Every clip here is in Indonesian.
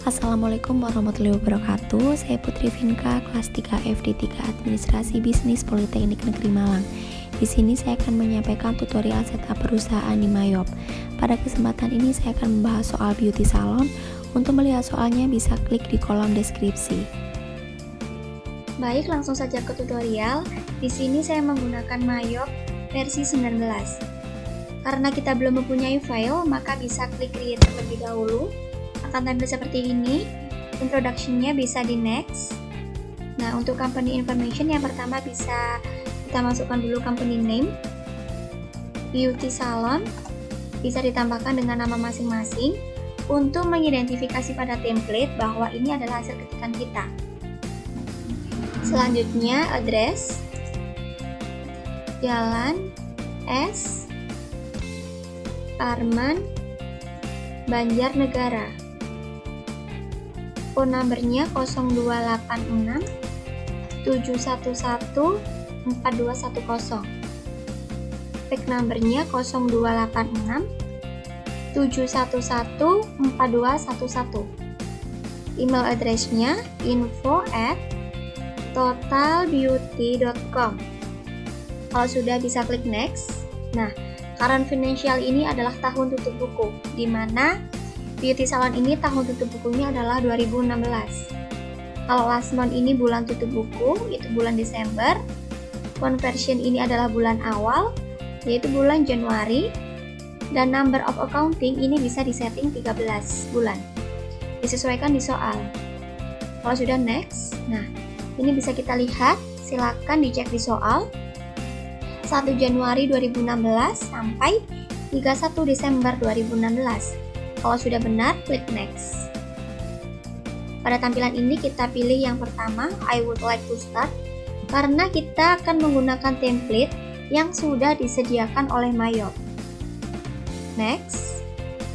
Assalamualaikum warahmatullahi wabarakatuh. Saya Putri Vinka, kelas 3 FD3 Administrasi Bisnis Politeknik Negeri Malang. Di sini saya akan menyampaikan tutorial setup perusahaan di Mayop. Pada kesempatan ini saya akan membahas soal beauty salon. Untuk melihat soalnya bisa klik di kolom deskripsi. Baik, langsung saja ke tutorial. Di sini saya menggunakan Mayop versi 19. Karena kita belum mempunyai file, maka bisa klik create terlebih dahulu. Akan tampil seperti ini. Introduction-nya bisa di next. Nah, untuk company information yang pertama bisa kita masukkan dulu company name. Beauty salon bisa ditambahkan dengan nama masing-masing untuk mengidentifikasi pada template bahwa ini adalah hasil ketikan kita. Selanjutnya address, Jalan S, Parman, Banjarnegara. Phone number-nya 0286 711 4210. Fax number-nya 0286 711 4211. Email address-nya info@totalbeauty.com. Kalau sudah bisa klik next. Nah, current financial ini adalah tahun tutup buku, di mana beauty salon ini tahun tutup bukunya adalah 2016. Kalau last month ini bulan tutup buku, itu bulan Desember. Conversion ini adalah bulan awal, yaitu bulan Januari. Dan number of accounting ini bisa disetting 13 bulan. Disesuaikan di soal. Kalau sudah next, nah ini bisa kita lihat, silakan dicek di soal. 1 Januari 2016 sampai 31 Desember 2016. Kalau sudah benar, klik next. Pada tampilan ini kita pilih yang pertama, I would like to start, karena kita akan menggunakan template yang sudah disediakan oleh Mayop. Next.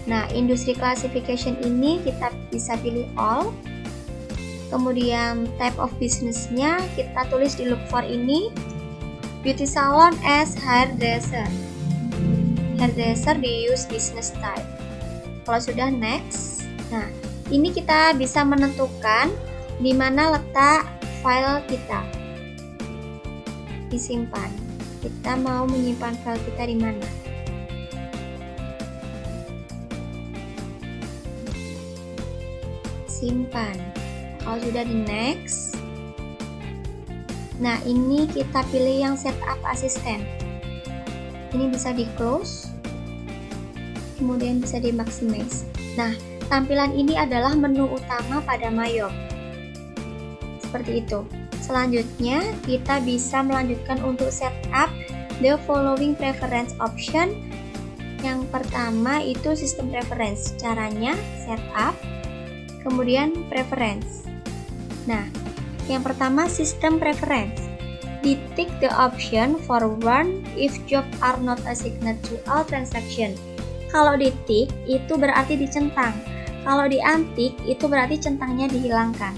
Nah, industry classification ini kita bisa pilih all. Kemudian type of business-nya kita tulis di look for ini beauty salon as hairdresser. Hairdresser di use business type. Kalau sudah next. Nah, ini kita bisa menentukan di mana letak file kita. Disimpan. Kita mau menyimpan file kita di mana? Simpan. Kalau sudah di next. Nah, ini kita pilih yang setup assistant. Ini bisa di close. Kemudian bisa di maximize. Nah, tampilan ini adalah menu utama pada Mayop. Seperti itu. Selanjutnya, kita bisa melanjutkan untuk setup the following preference option. Yang pertama itu sistem preference. Caranya setup, kemudian preference. Nah, yang pertama sistem preference. Di-tick the option for one if job are not assigned to all transaction. Kalau di-tick itu berarti dicentang. Kalau di-untick itu berarti centangnya dihilangkan.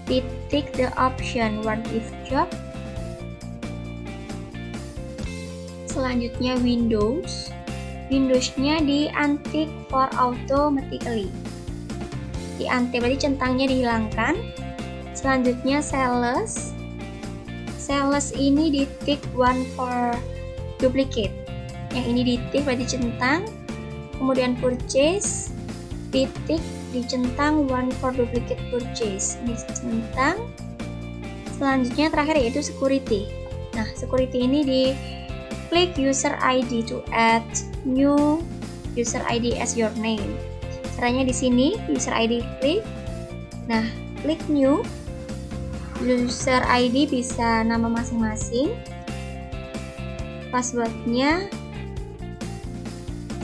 Di-tick the option one if job. Selanjutnya Windows. Windows-nya di-untick for automatically. Di-untick berarti centangnya dihilangkan. Selanjutnya sales. Sales ini di-tick one for duplicate. Yang ini di-tick berarti centang. Kemudian purchase di-tick dicentang one for duplicate purchase. Ini centang. Selanjutnya terakhir yaitu security. Nah, security ini di klik user ID to add new user ID as your name. Caranya di sini user ID klik. Nah, klik new. User ID bisa nama masing-masing. Passwordnya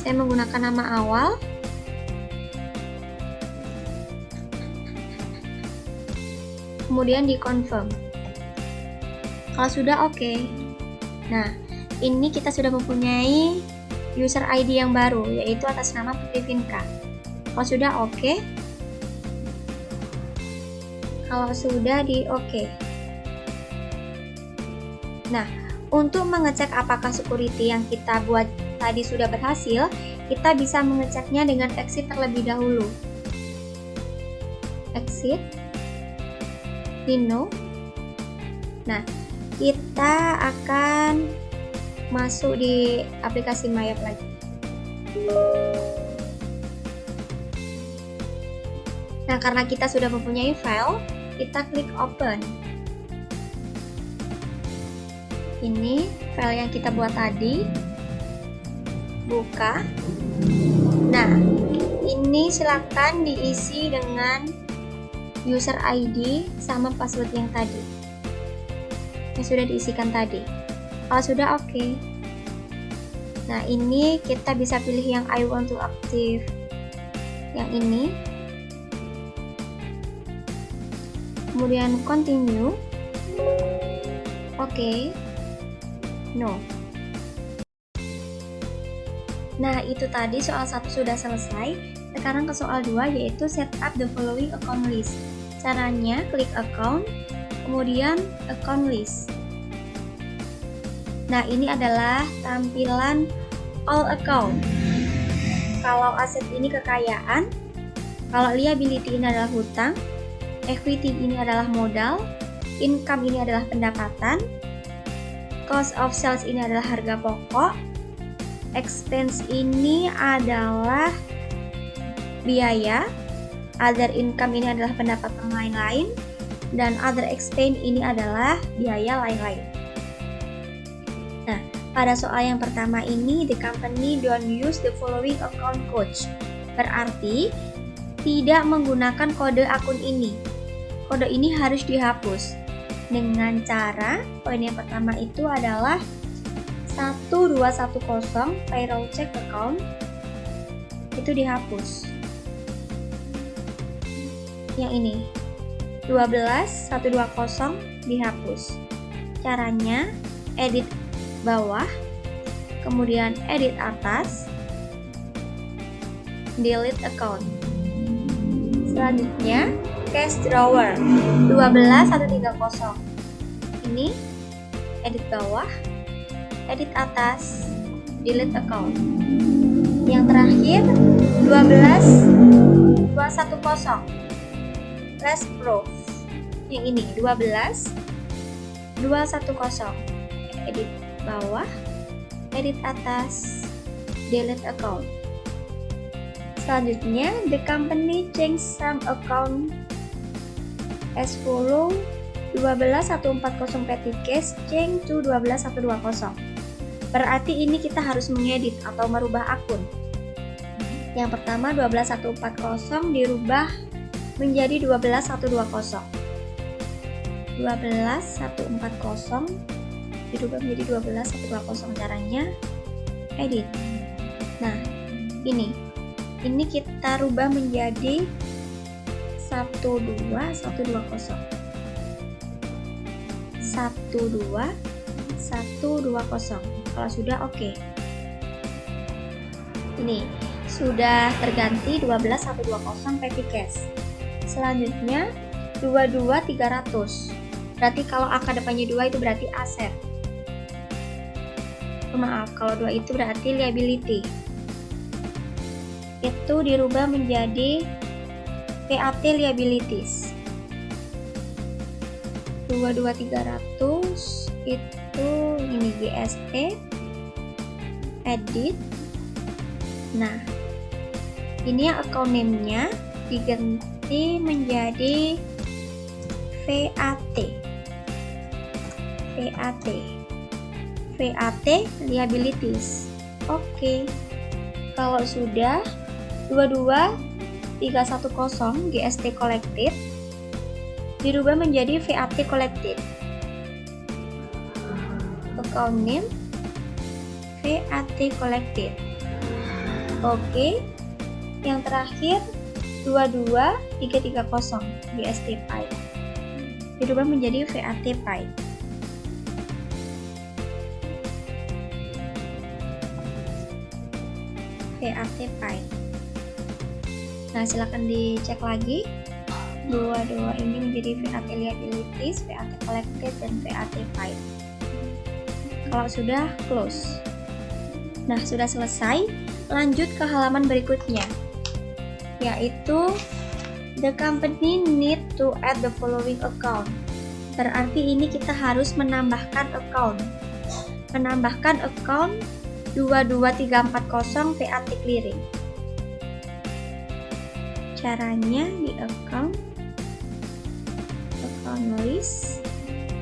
saya menggunakan nama awal. Kemudian di confirm. Kalau sudah oke. Nah, ini kita sudah mempunyai user ID yang baru, yaitu atas nama Putri Vinka. Kalau sudah oke. Kalau sudah di oke. Nah, untuk mengecek apakah security yang kita buat tadi sudah berhasil, kita bisa mengeceknya dengan exit terlebih dahulu. exit, Nino. Nah, kita akan masuk di aplikasi Mayop lagi. Nah, karena kita sudah mempunyai file, kita klik open. Ini file yang kita buat tadi. Buka. Nah, ini silakan diisi dengan user ID sama password yang tadi, yang sudah diisikan tadi. Kalau sudah, oke. Nah, ini kita bisa pilih yang I want to active, yang ini. Kemudian continue, oke, no. Nah, itu tadi soal 1 sudah selesai. Sekarang ke soal 2, yaitu set up the following account list. Caranya klik account, kemudian account list. Nah, ini adalah tampilan all account. Kalau aset ini kekayaan, kalau liability ini adalah hutang, equity ini adalah modal, income ini adalah pendapatan, cost of sales ini adalah harga pokok, expense ini adalah biaya, other income ini adalah pendapatan lain-lain, dan other expense ini adalah biaya lain-lain. Nah, pada soal yang pertama ini, the company don't use the following account codes. Berarti tidak menggunakan kode akun ini. Kode ini harus dihapus. Dengan cara, poin yang pertama itu adalah 1210 payroll check account itu dihapus. Yang ini 12120 dihapus. Caranya edit bawah, kemudian edit atas, delete account. Selanjutnya cash drawer 12130. Ini edit bawah, edit atas, delete account. Yang terakhir 12210 less proof. Yang ini 12210, edit bawah, edit atas, delete account. Selanjutnya the company change some account as follow 12140 petty cash change to 12120. Berarti ini kita harus mengedit atau merubah akun. Yang pertama 12140 dirubah menjadi 12120. 12140 dirubah menjadi 12120. Caranya edit. Nah, ini kita rubah menjadi 12120. 12120. Kalau sudah, oke. Ini sudah terganti 12120 petty cash. Selanjutnya 22300. Berarti kalau angka depannya 2 itu berarti aset. Maaf, kalau 2 itu berarti liability. Itu dirubah menjadi PAT liabilities. 22300 itu ini GST, edit. Nah, ini account name-nya diganti menjadi VAT. VAT liabilities. Oke. Kalau sudah 22310 GST collected dirubah menjadi VAT collected. Account name VAT collected. Oke. Yang terakhir 22330 GST paid dirubah menjadi VAT paid. VAT paid. Nah, silakan dicek lagi. Dua ini menjadi VAT liabilities, VAT collected, dan VAT paid. Kalau sudah, close. Nah, sudah selesai. Lanjut ke halaman berikutnya, yaitu The company need to add the following account. Berarti ini kita harus menambahkan account. Menambahkan account 22340 VAT clearing. Caranya di account list.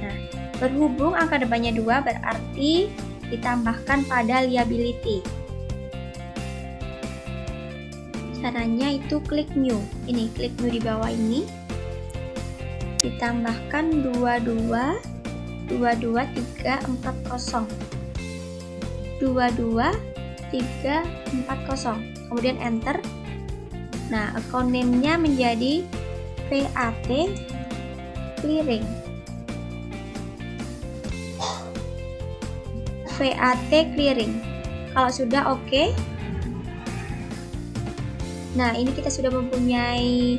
Nah, berhubung angka depannya 2 berarti ditambahkan pada liability. Caranya itu klik new. Ini klik new di bawah ini. Ditambahkan 22340. 22340. Kemudian enter. Nah, account name-nya menjadi VAT clearing. VAT clearing. Kalau sudah oke. Nah, ini kita sudah mempunyai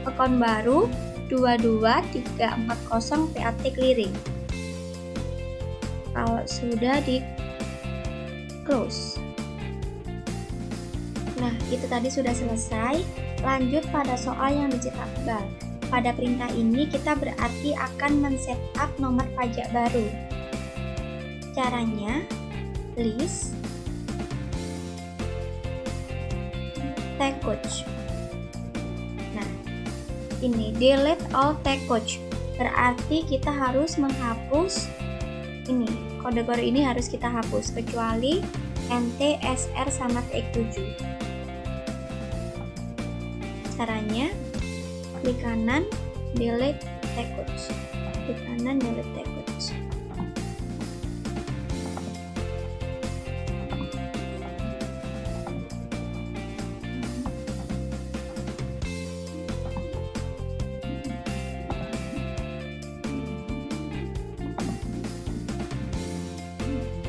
account baru 22340 VAT clearing. Kalau sudah di close. Nah, itu tadi sudah selesai. Lanjut pada soal yang dicetak tebal. Pada perintah ini kita berarti akan men-setup nomor pajak baru. Caranya, list tag coach. Nah, ini delete all tag coach. Berarti kita harus menghapus ini. Kode-kode ini harus kita hapus kecuali NT, SR sama TX7. Caranya, klik kanan, delete tag coach. Klik kanan, delete tag coach.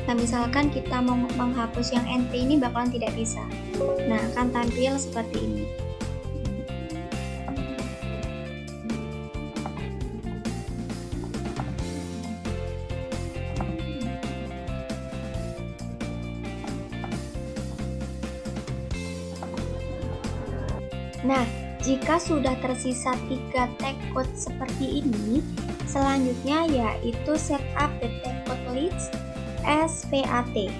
Nah, misalkan kita mau menghapus yang NT ini bakalan tidak bisa. Nah, akan tampil seperti ini. Nah, jika sudah tersisa 3 tag code seperti ini, selanjutnya yaitu setup the tag code list as VAT.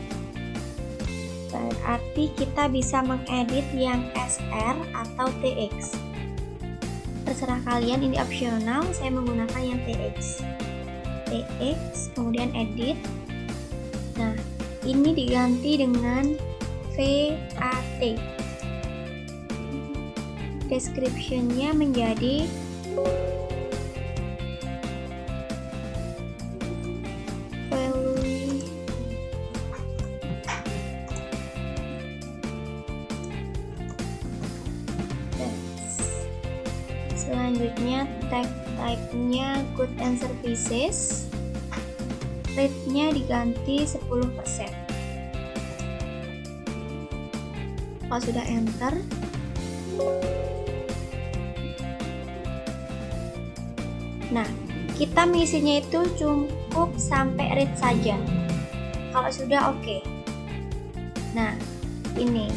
Berarti kita bisa mengedit yang SR atau TX. Terserah kalian, ini opsional, saya menggunakan yang TX. TX, kemudian edit. Nah, ini diganti dengan VAT. Description-nya menjadi selanjutnya tag type-nya good and services, rate-nya diganti 10%. Kalau sudah enter, nah, kita mengisinya itu cukup sampai rate saja. Kalau sudah oke. Nah, ini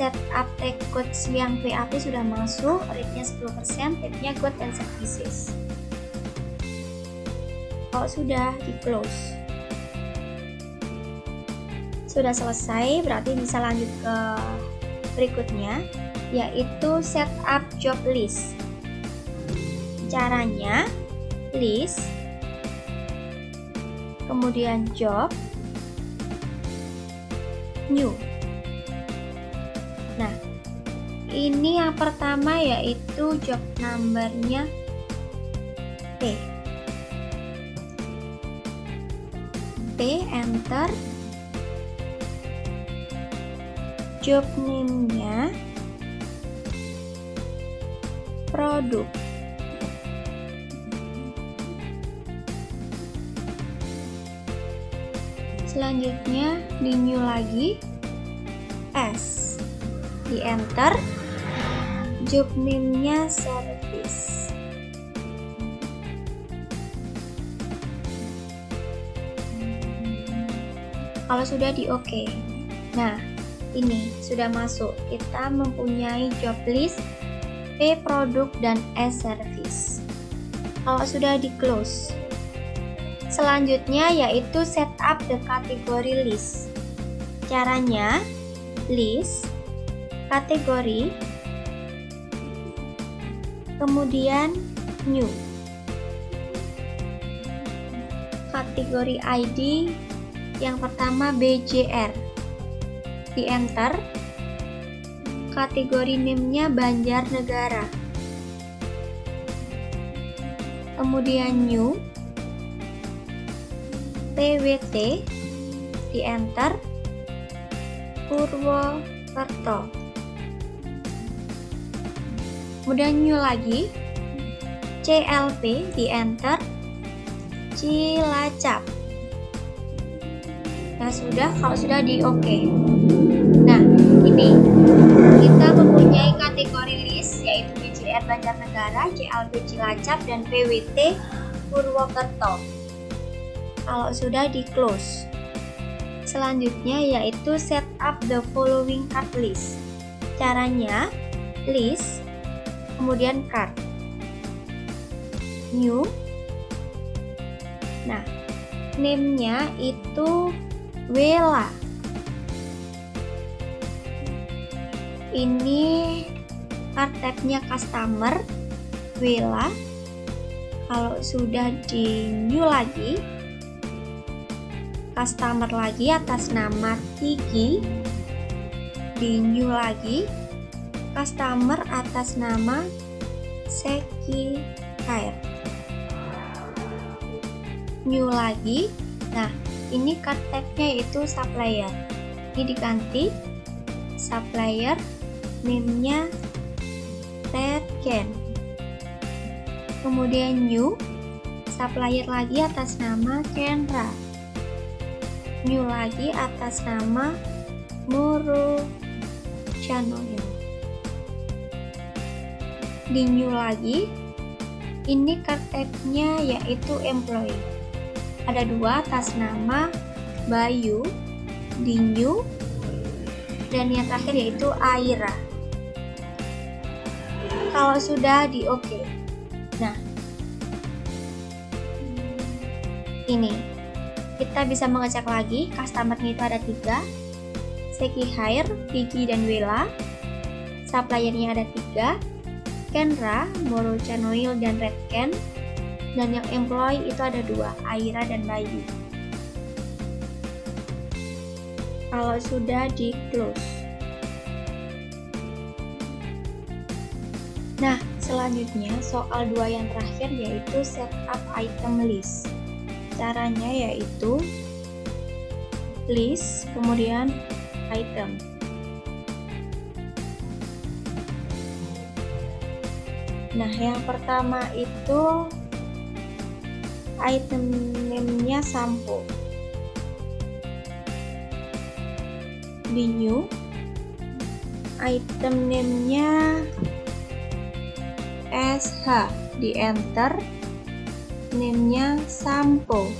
setup tag codes yang VAT sudah masuk, rate-nya 10%, tab-nya good and services. Kalau sudah di close. Sudah selesai, berarti bisa lanjut ke berikutnya, yaitu setup job list. Caranya, list, kemudian job, new. Nah, ini yang pertama yaitu job number-nya P. Enter. Job name-nya produk. Selanjutnya di new lagi, S. Di enter, job name-nya service. Kalau sudah di OK. Nah, ini sudah masuk. Kita mempunyai job list P produk dan S service. Kalau sudah di close, selanjutnya yaitu setup the category list. Caranya, list, kategori, kemudian new. Kategori ID yang pertama BJR, di enter. Kategori name-nya Banjarnegara, kemudian new. PWT, di enter. Purwokerto, kemudian new lagi. CLP, di enter. Cilacap. Nah kalau sudah di OK. Nah ini kita mempunyai kategori list yaitu BJR Banjarnegara, CLP Cilacap, dan PWT Purwokerto. Kalau sudah di close, selanjutnya yaitu set up the following card list. Caranya, list, kemudian card, new. Nah, name-nya itu Wela. Ini card type-nya customer, Wela. Kalau sudah di new lagi, customer lagi atas nama Tigi, di new lagi, customer atas nama Seki Hair, new lagi. Nah ini card type-nya yaitu supplier, ini diganti supplier, name-nya Tetken, kemudian new, supplier lagi atas nama Kendra, new lagi atas nama Moro Chanoil, di new lagi. Ini card type-nya yaitu employee, ada dua atas nama Bayu, di new, dan yang terakhir yaitu Aira. Kalau sudah di OK, nah ini kita bisa mengecek lagi. Customer-nya itu ada 3, Seki Hair, Vicky, dan Wela. Supplier-nya ada 3, Kendra, Moro Chanoil, dan Redken. Dan yang employee itu ada 2, Aira dan Bayu. Kalau sudah di close, nah selanjutnya soal 2 yang terakhir yaitu setup item list. Caranya yaitu list, kemudian item. Nah yang pertama itu item name-nya sampo, di new. Item name-nya SH, di enter. Name-nya sampo,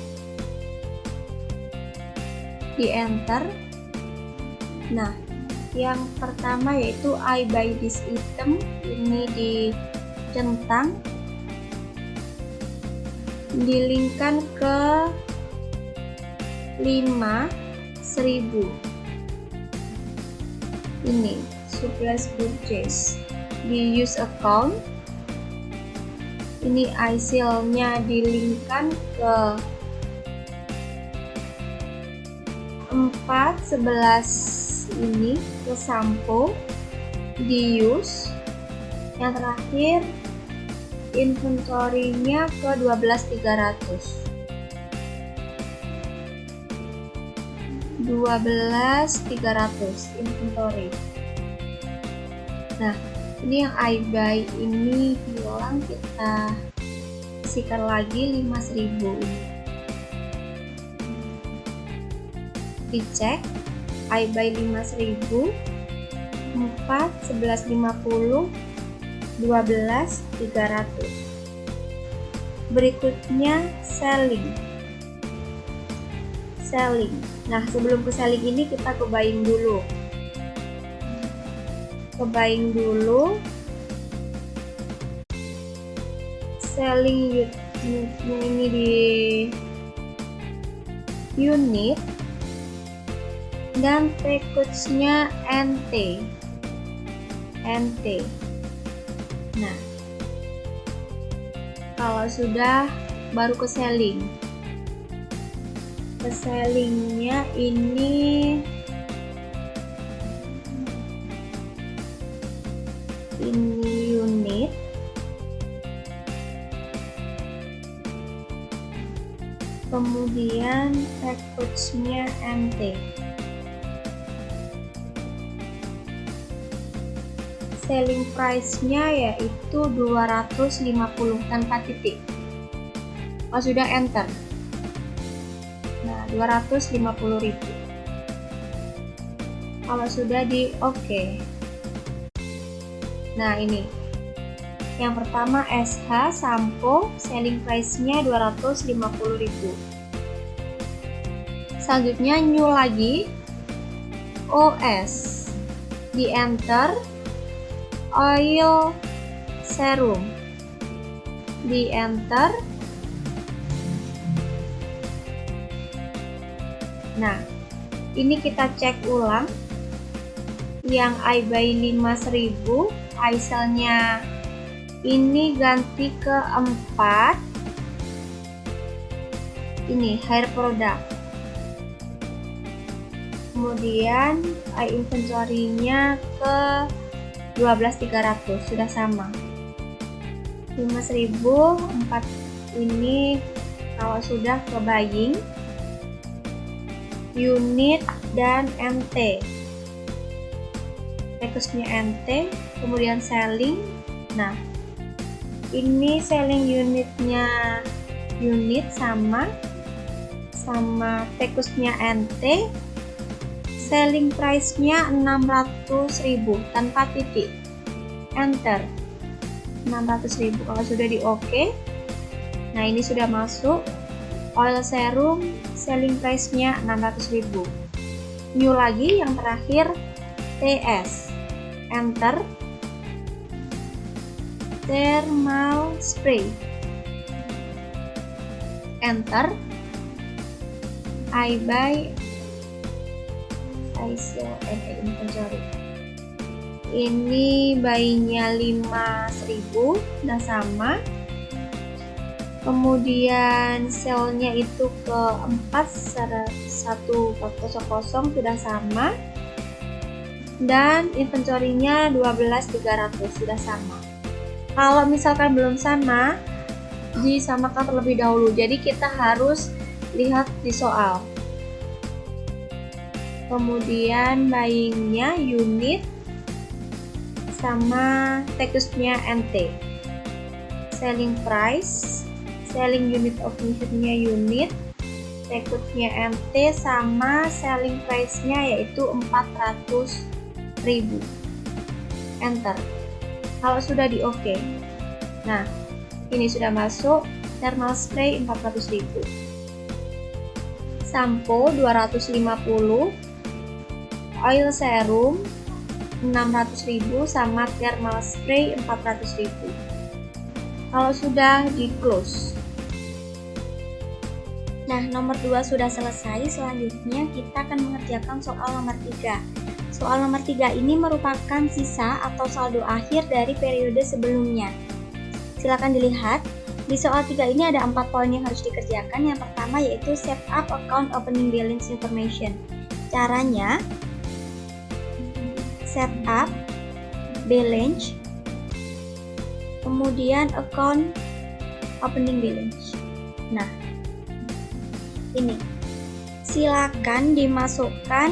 di enter. Nah yang pertama yaitu I buy this item, ini di centang, dilingkan ke 5.000. Ini supplies purchase, di use account. Ini ISIL-nya dilingkan ke 4.11, ini ke sampo, di use. Yang terakhir inventory-nya ke 12.300. 12.300 inventory. Nah ini yang I buy ini hilang, kita sisihkan lagi 5.000 ini. Dicek I buy 5.000, 4, 11.50, 12.300. Berikutnya selling. Nah sebelum ke selling ini kita ke buying dulu. selling unitnya ini di unit, dan package-nya NT. Nah, kalau sudah baru ke selling. Ke sellingnya ini unit, kemudian package-nya NT. Selling price-nya yaitu 250 tanpa titik. Oh, sudah enter. Nah, 250.000. Kalau sudah di oke. Nah, ini. Yang pertama SH Sampo, selling price-nya 250.000. Selanjutnya new lagi. OS. Di enter. Oil serum. Di enter. Nah, ini kita cek ulang. Yang I buy 5.000, I sell-nya ini ganti ke 4. Ini hair product. Kemudian I inventory-nya ke 12.300, sudah sama. 5.000, 4 ini kalau sudah ke buying, unit dan NT. Package-nya NT, kemudian selling. Nah, ini selling unitnya unit sama package-nya NT. Selling price-nya 600.000 tanpa titik. Enter. 600.000 kalau sudah di oke. Nah, ini sudah masuk. Oil serum, selling price-nya 600.000. New lagi yang terakhir TS. Enter. Thermal spray. Enter. I buy, I sell, and I inventory. Ini buy-nya 5.000, udah sama. Kemudian sell-nya itu ke 4.1.400 sudah sama. Dan inventory-nya 12.300 sudah sama. Kalau misalkan belum sama, disamakan terlebih dahulu. Jadi kita harus lihat di soal. Kemudian buying-nya unit sama package-nya NT. Selling price, selling unit of nya unit, package-nya NT sama selling price-nya yaitu 400.000. Enter. Kalau sudah di oke. Nah, ini sudah masuk. Thermal spray 400.000. Sampo 250. Oil serum 600.000 sama thermal spray 400.000. Kalau sudah di close. Nah, nomor 2 sudah selesai. Selanjutnya kita akan mengerjakan soal nomor 3. Soal nomor 3 ini merupakan sisa atau saldo akhir dari periode sebelumnya. Silakan dilihat. Di soal 3 ini ada 4 poin yang harus dikerjakan. Yang pertama yaitu set up account opening balance information. Caranya set up balance, kemudian account opening balance. Nah, ini silakan dimasukkan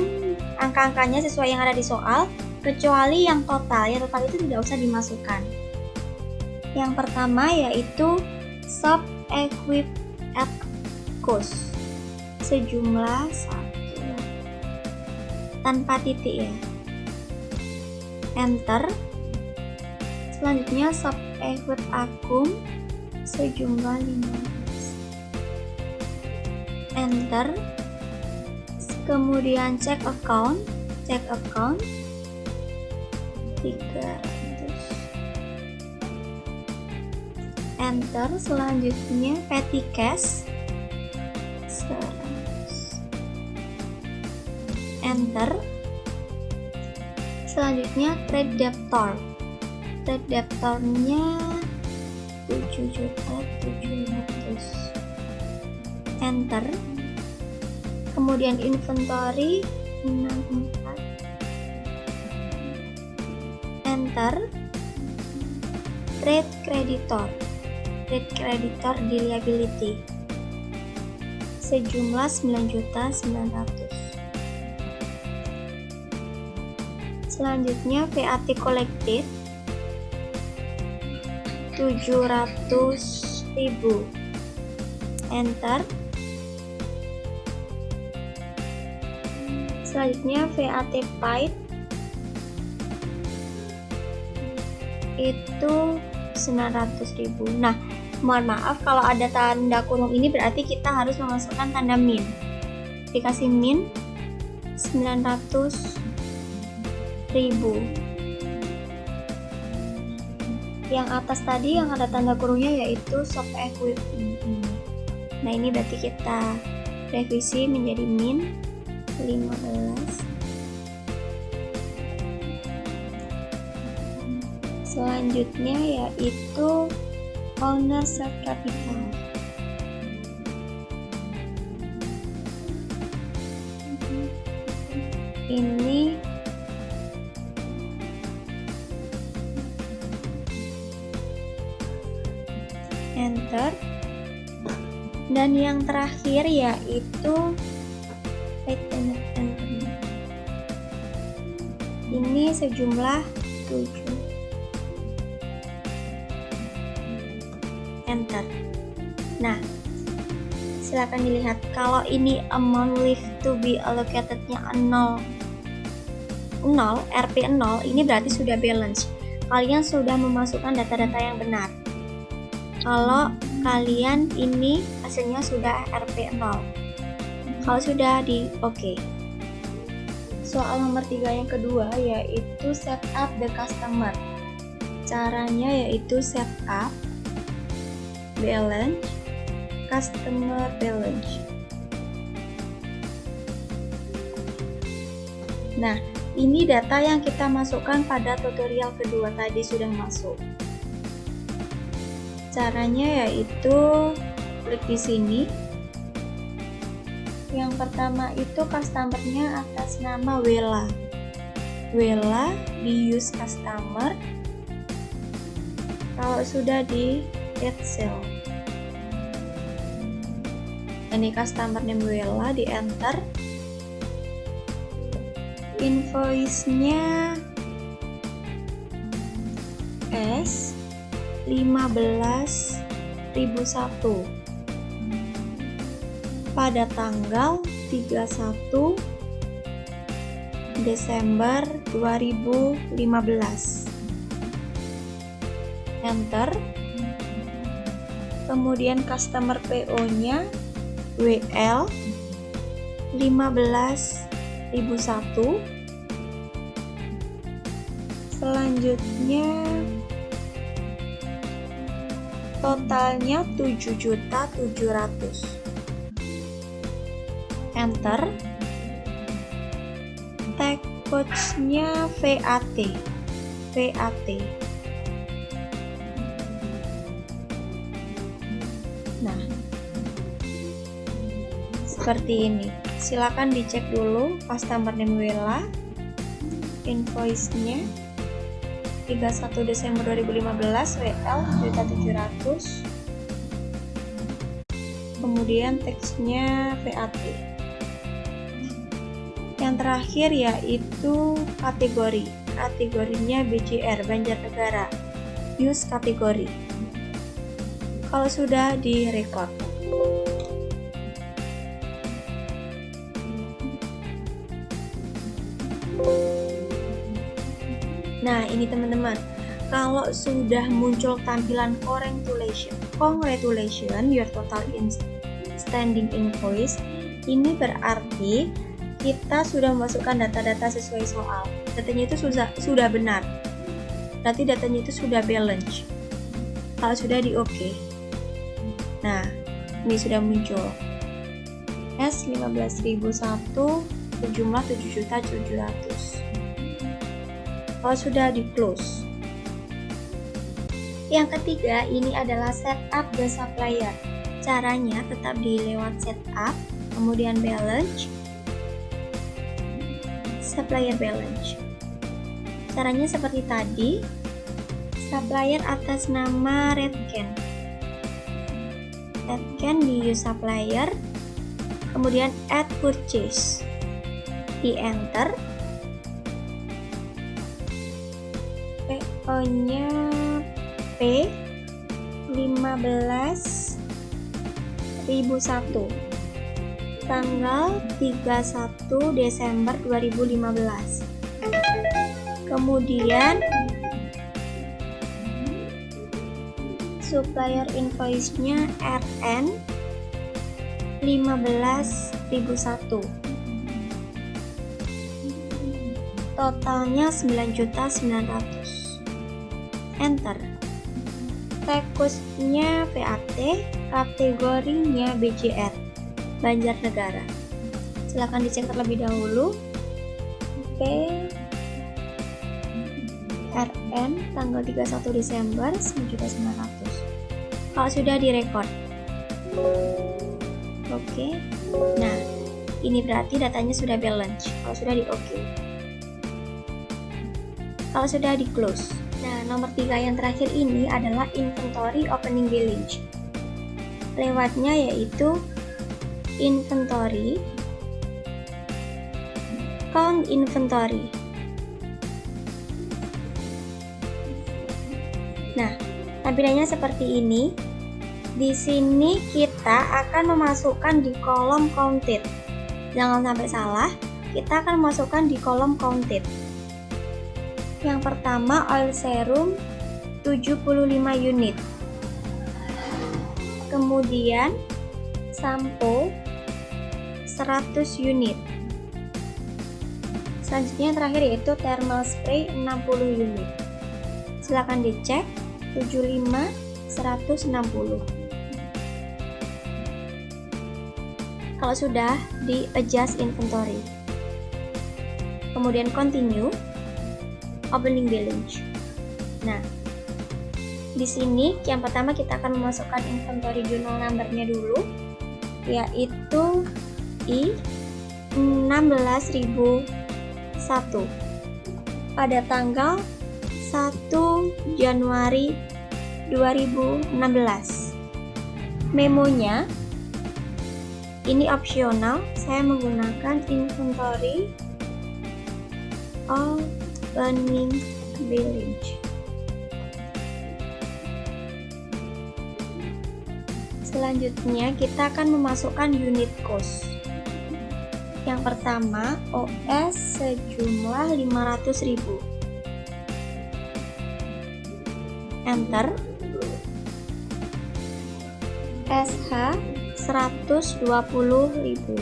angka-angkanya sesuai yang ada di soal, kecuali yang total. Yang total itu tidak usah dimasukkan. Yang pertama yaitu sub equip at cost sejumlah 1 tanpa titik ya. Enter. Selanjutnya sub equip akun sejumlah 15. Enter. Kemudian check account 300. enter. Selanjutnya petty cash, enter. Selanjutnya trade debtor, trade debtornya 7.700.000, enter. Kemudian inventory 64, enter. Trade creditor, trade creditor di liability sejumlah 9.900.000. Selanjutnya VAT collected 700.000, enter. Selanjutnya VAT paid itu 900.000. Nah, mohon maaf kalau ada tanda kurung ini berarti kita harus memasukkan tanda min. Dikasih min 900.000. Yang atas tadi yang ada tanda kurungnya yaitu shop equipment ini. Nah, ini berarti kita revisi menjadi min 15. Selanjutnya yaitu owner share capital. Ini enter. Dan yang terakhir yaitu ini sejumlah 7, enter. Nah, silakan dilihat kalau ini amount left to be allocatednya 0 RP0, ini berarti sudah balance. Kalian sudah memasukkan data-data yang benar. Kalau kalian ini hasilnya sudah RP0, kalau sudah di oke. Soal nomor 3 yang kedua yaitu set up the customer. Caranya yaitu set up balance, customer balance. Nah, ini data yang kita masukkan pada tutorial kedua tadi sudah masuk. Caranya yaitu klik di sini. Yang pertama itu customernya atas nama Wella. Wella di use customer. Kalau sudah di get sale. Ini customer name Wella, di enter. Invoice-nya S 15.001 pada tanggal 31 Desember 2015. Enter. Kemudian customer PO-nya WL 15.001. Selanjutnya totalnya 7.700.000. Enter. Tag coach-nya VAT. Nah, seperti ini. Silakan dicek dulu customer name Wella, invoice-nya 31 Desember 2015 WL 7.700. Kemudian teksnya VAT. Yang terakhir yaitu kategori. Kategorinya BJR, Banjarnegara. Use kategori. Kalau sudah direkod. Nah, ini teman-teman. Kalau sudah muncul tampilan congratulation your total standing invoice, ini berarti kita sudah memasukkan data-data sesuai soal. Datanya itu sudah benar. Berarti datanya itu sudah balance. Kalau sudah di OK. Nah, ini sudah muncul. S15001 berjumlah 7.700.000. Kalau sudah di close. Yang ketiga, ini adalah setup the supplier. Caranya tetap di lewat setup, kemudian balance, supplier balance. Caranya seperti tadi, supplier atas nama Redken. Redken di use supplier, kemudian add purchase, di enter, PO nya P 15.001, tanggal 31 Desember 2015. Kemudian supplier invoice-nya RN 15.001, totalnya 9.900.000. Enter. Tag cost-nya VAT, kategorinya BJR, Banjarnegara. Silahkan dicek terlebih dahulu. P RN tanggal 31 Desember 9.900.000. Kalau sudah direkod. Oke. Nah, ini berarti datanya sudah balance. Kalau sudah di OK. Kalau sudah di close. Nah, nomor 3 yang terakhir ini adalah inventory opening balance. Lewatnya yaitu inventory, count inventory. Nah, tampilannya seperti ini. Di sini kita akan memasukkan di kolom counted. Jangan sampai salah, kita akan memasukkan di kolom counted. Yang pertama, oil serum 75 unit. Kemudian sampo 100 unit. Selanjutnya yang terakhir yaitu thermal spray 60 unit. Silakan dicek 75 160. Kalau sudah, di adjust inventory. Kemudian continue opening balance. Nah, di sini yang pertama kita akan memasukkan inventory journal number-nya dulu, yaitu I 16.001 pada tanggal 1 Januari 2016. Memonya ini opsional, saya menggunakan inventory opening balance. Selanjutnya kita akan memasukkan unit cost. Yang pertama, OS sejumlah 500.000. Enter. SH 120.000.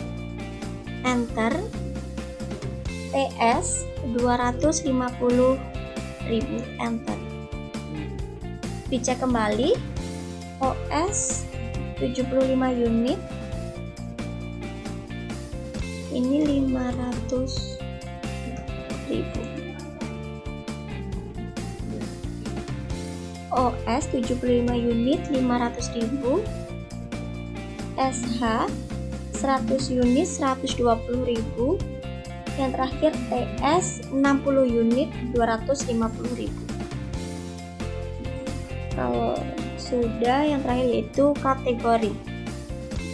Enter. TS 250.000. Enter. Dicek kembali. OS 75 unit. Ini 500.000. OS 75 unit 500.000. SH 100 unit 120.000. Yang terakhir TS 60 unit 250.000. Kalau sudah, yang terakhir yaitu kategori.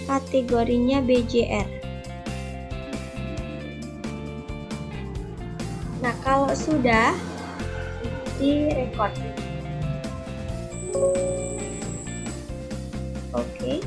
Kategorinya BJR. Nah, kalau sudah, direkod. Oke.